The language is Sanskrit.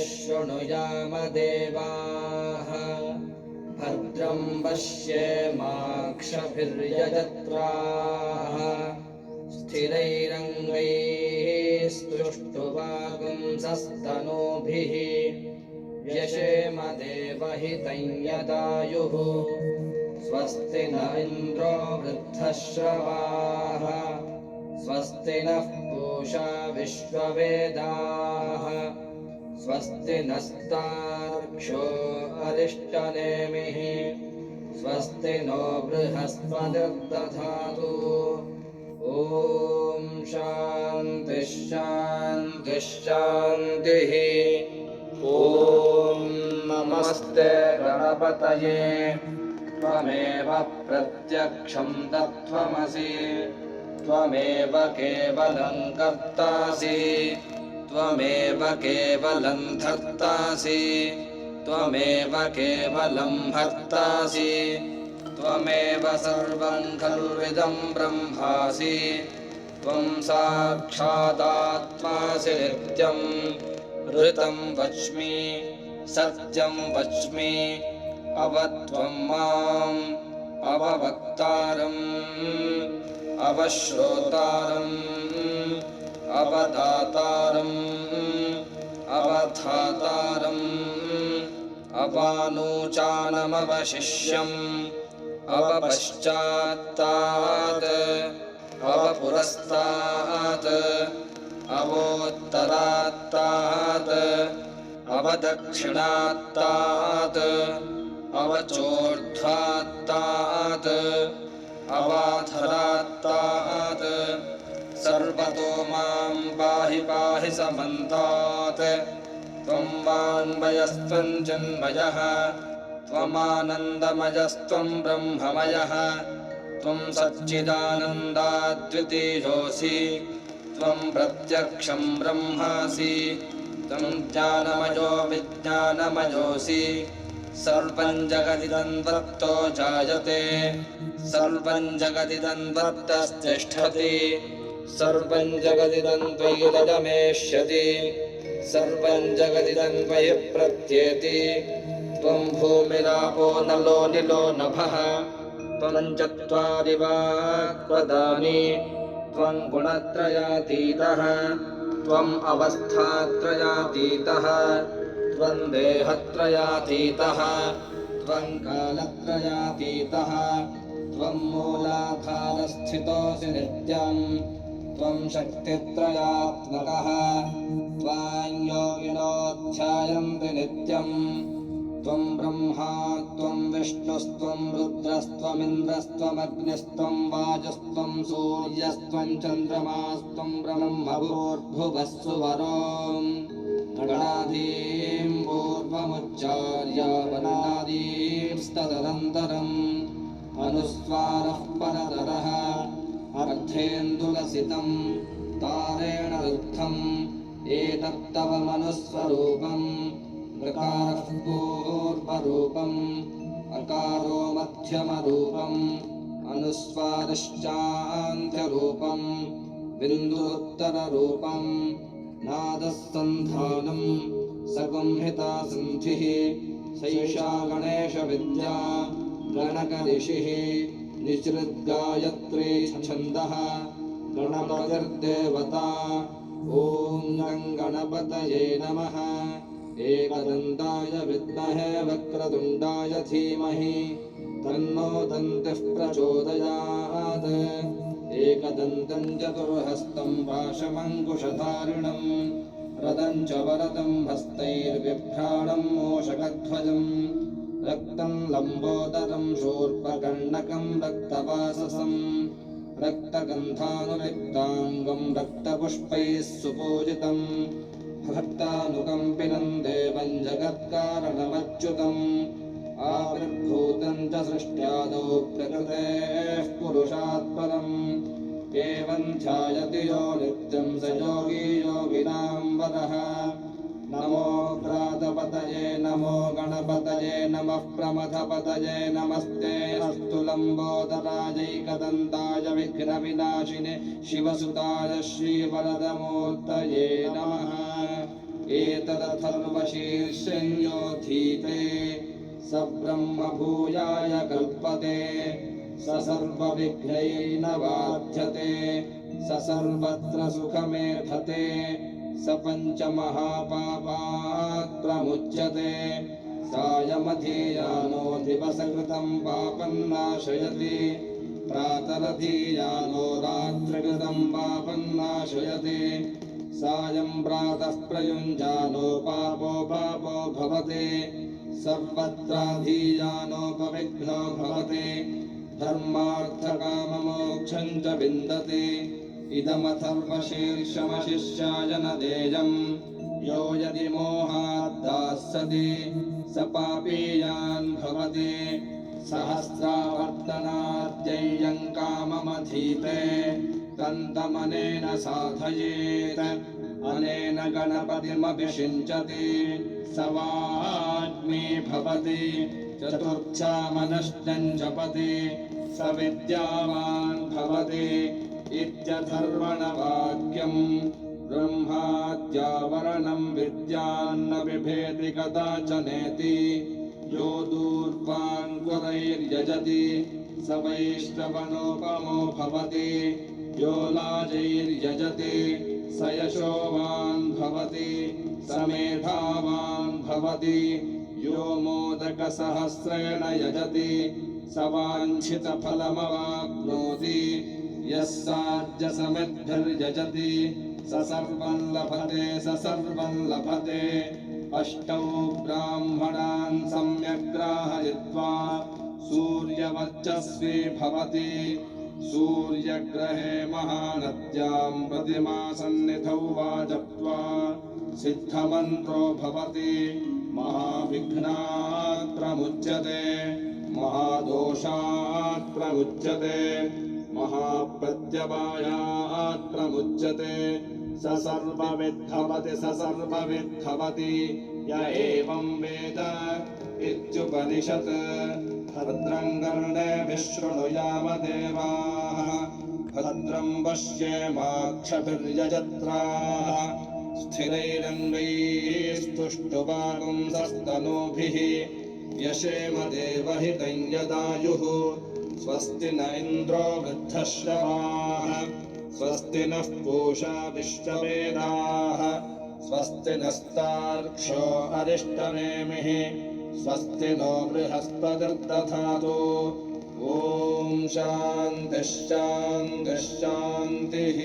शृणुयाम देवाः भद्रं पश्येमाक्षभिर्यजत्राः स्थिरैरङ्गैः स्तुष्टुवागुंसस्तनूभिः व्यशेम देवहितं यदायुः स्वस्ति न इन्द्रो वृद्धश्रवाः स्वस्ति नः पूषा विश्ववेदाः स्वस्ति नस्तार्क्ष्यो अरिष्टनेमिः स्वस्ति नो बृहस्पतिर्दधातु ॐ शान्तिः शान्तिः शान्तिः ॐ नमस्ते गणपतये त्वमेव प्रत्यक्षं तत्त्वमसि त्वमेव केवलं कर्तासि त्वमेव केवलं धर्तासि त्वमेव केवलं भर्तासि त्वमेव सर्वं खल्विदं ब्रह्मासि त्वं साक्षादात्मासि नित्यं ऋतं वच्मि सत्यं वच्मि अवत्वं माम् अववक्तारम् अवश्रोतारम् अवदातारम् अवधातारम् अवानूचानमवशिष्यम् अवपश्चात्तात् अवपुरस्तात् अवोत्तरात्तात् अवदक्षिणात्तात् अवचोर्ध्वात्तात् अवाधरात्तात् सर्वतो मां पाहि पाहि समन्तात् त्वं वाङ्मयस्त्वं चिन्मयः त्वमानन्दमयस्त्वं ब्रह्ममयः त्वं सच्चिदानन्दाद्वितीयोऽसि त्वं प्रत्यक्षं ब्रह्मासि त्वं ज्ञानमयो विज्ञानमयोऽसि सर्वं जगदिदं त्वत्तो जायते सर्वं जगदिदं त्वत्तस्तिष्ठति सर्वं जगदिदं त्वयि लयमेष्यति सर्वं जगदिदं त्वयि प्रत्येति त्वं भूमिरापो नलो निलो नभः त्वं चत्वारि वाक्पदानि त्वं गुणत्रयातीतः त्वम् अवस्थात्रयातीतः त्वं देहत्रयातीतः त्वं कालत्रयातीतः त्वं मूलाधारस्थितोऽसि नित्यं त्वं शक्तित्रयात्मकः त्वां योगिनो ध्यायन्ति नित्यं त्वं ब्रह्मा त्वं विष्णुस्त्वं रुद्रस्त्वमिन्द्रस्त्वमग्निस्त्वं वायुस्त्वं सूर्यस्त्वं चन्द्रमास्त्वं ब्रह्मभूर्भुवस्सुवरों गणादीं पूर्वमुच्चार्य वनादींस्तदनन्तरम् अनुस्वारः परतरः अर्धेन्दुलसितं तारेण रुद्धम् एतत्तव मनुस्वरूपम् ऋकारः पूर्वरूपम् अकारो मध्यमरूपम् अनुस्वारश्चान्त्यरूपम् बिन्दुरुत्तररूपम् नादः सन्धानम् सगुंहिता सन्धिः सैषा गणेशविद्या गणकऋषिः निसृद्गायत्री छन्दः गणपतिर्देवता ॐ गणपतये नमः एकदन्ताय विद्महे वक्रतुण्डाय धीमहि तन्नो दन्तिः प्रचोदयात् एकदन्तं चतुर्हस्तं पाशमङ्कुशधारिणं रदं च वरदं हस्तैर्बिभ्राणं मूषकध्वजं रक्तं लम्बोदरं शूर्पकर्णकं रक्तवाससं रक्तगन्धानुलिप्ताङ्गं रक्तपुष्पैः सुपूजितं भक्तानुकम्पिनं देवं जगत्कारणमच्युतम् आविर्भूतं च सृष्ट्यादौ प्रकृतेः पुरुषात् परम् एवं ध्यायति यो नित्यं स योगी योगिनां वरः नमो व्रातपतये नमो गणपतये नमः प्रमथपतये नमस्ते अस्तु लम्बोदराजैकदन्ताय विघ्नविनाशिने शिवसुताय श्रीवरदमूर्तये नमः एतदथर्वशीर्षं योऽधीते स ब्रह्म भूयाय कल्पते स सर्वविघ्नैर्न बाध्यते स सर्वत्र सुखमेधते स पञ्चमहापापात् प्रमुच्यते सायमधीयानो दिवसकृतं पापं नाशयति प्रातरधीयानो रात्रिकृतं पापं नाशयति सायं प्रातः प्रयुञ्जानो पापो भवति सर्वत्राधीयानोपविघ्नो भवति धर्मार्थकाममोक्षं च विन्दति इदमथर्वशीर्षमशिष्याय न देयम् यो यदि मोहाद्दास्यति स पापीयान् भवति सहस्रावर्तनाद्यय्यं काममधीते तन्तमनेन साधयेत् अनेन गणपतिमभिषिञ्चति स वाग्मी भवति चतुर्थामनश्चं जपति स विद्यावान् भवति इत्यथर्वणवाक्यम् ब्रह्माद्यावरणं विद्यान्न बिभेति कदाचनेति यो दूर्वाङ्कुरैर्यजति स वैष्णवनोपमो भवति यो लाजैर्यजति स यशोवान् भवति स मेधावान् भवति यो मोदकसहस्रेण यजति स वाञ्छितफलमवाप्नोति यः साध्यसमिद्भिर्यजति स सर्वं लभते अष्टौ ब्राह्मणान् सम्यक् ग्राहयित्वा सूर्यवर्चस्वी भवति सूर्यग्रहे महानद्यां प्रतिमासन्निधौ वा जप्त्वा सिद्धमन्त्रो भवति महाविघ्नात् प्रमुच्यते महादोषात् प्रमुच्यते महाप्रत्यवायात् प्रमुच्यते स सर्वविद्भवति य एवं वेद इत्युपनिषत् भद्रं कर्णेभिः शृणुयाम देवाः भद्रं पश्येमाक्षभिर्यजत्राः स्थिरैरङ्गैस्तुष्टुवागुंसस्तनूभिः यशेम देवहितं यदायुः स्वस्ति न इन्द्रो वृद्धश्रवाः स्वस्ति नः पूषा विश्ववेदाः स्वस्ति नस्तार्क्ष्यो अरिष्टनेमिः स्वस्ति नो बृहस्पतिर्दधातु ॐ शान्तिः शान्तिः शान्तिः।